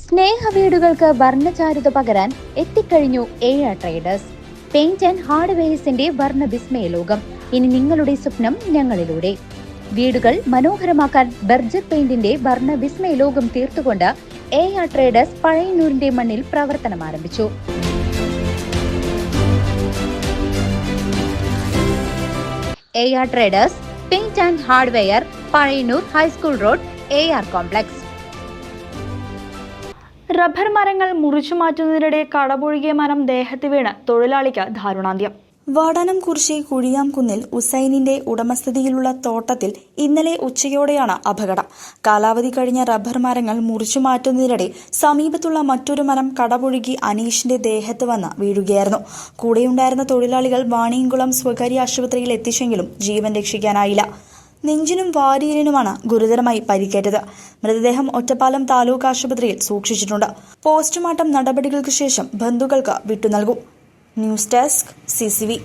സ്നേഹവീടുകൾക്ക് വർണ്ണചാരുത പകരാൻ എത്തിക്കഴിഞ്ഞു AR traders. Paint and ഹാർഡ്വെയർസിന്റെ വർണ്ണ വിസ്മയ ലോകം. ഇനി നിങ്ങളുടെ സ്വപ്നം ഞങ്ങളിലൂടെ. വീടുകൾ മനോഹരമാക്കാൻ ബർജർ പെയിന്റിന്റെ വർണ്ണ വിസ്മയ ലോകം തീർത്തുകൊണ്ട് AR ട്രേഡേഴ്സ് പഴയന്നൂരിന്റെ മണ്ണിൽ പ്രവർത്തനം ആരംഭിച്ചു. AR traders paint and hardware, Pazhayannur high school road, AR complex. Rubber മരങ്ങൾ മുറിച്ചു മാറ്റുന്നതിനിടെ കടപുഴകിയ മരം ദേഹത്ത് വീണ് തൊഴിലാളിക്ക് ദാരുണാന്ത്യം. വാടാനംകുറിശി കുഴിയാംകുന്നിൽ ഉസൈനിന്റെ ഉടമസ്ഥതയിലുള്ള തോട്ടത്തിൽ ഇന്നലെ ഉച്ചയോടെയാണ് അപകടം. കാലാവധി കഴിഞ്ഞ റബ്ബർ മരങ്ങൾ മുറിച്ചു മാറ്റുന്നതിനിടെ സമീപത്തുള്ള മറ്റൊരു മരം കടപുഴകി അനീഷിന്റെ ദേഹത്ത് വന്ന് വീഴുകയായിരുന്നു. കൂടെയുണ്ടായിരുന്ന തൊഴിലാളികൾ വാണിയംകുളം സ്വകാര്യ ആശുപത്രിയിൽ എത്തിച്ചെങ്കിലും ജീവൻ രക്ഷിക്കാനായില്ല. നെഞ്ചിനും വാരിയലിനുമാണ് ഗുരുതരമായി പരിക്കേറ്റത്. മൃതദേഹം ഒറ്റപ്പാലം താലൂക്ക് ആശുപത്രിയിൽ സൂക്ഷിച്ചിട്ടുണ്ട്. പോസ്റ്റ്മോർട്ടം നടപടികൾക്ക് ശേഷം ബന്ധുക്കൾക്ക് വിട്ടുനൽകും. News desk CCV.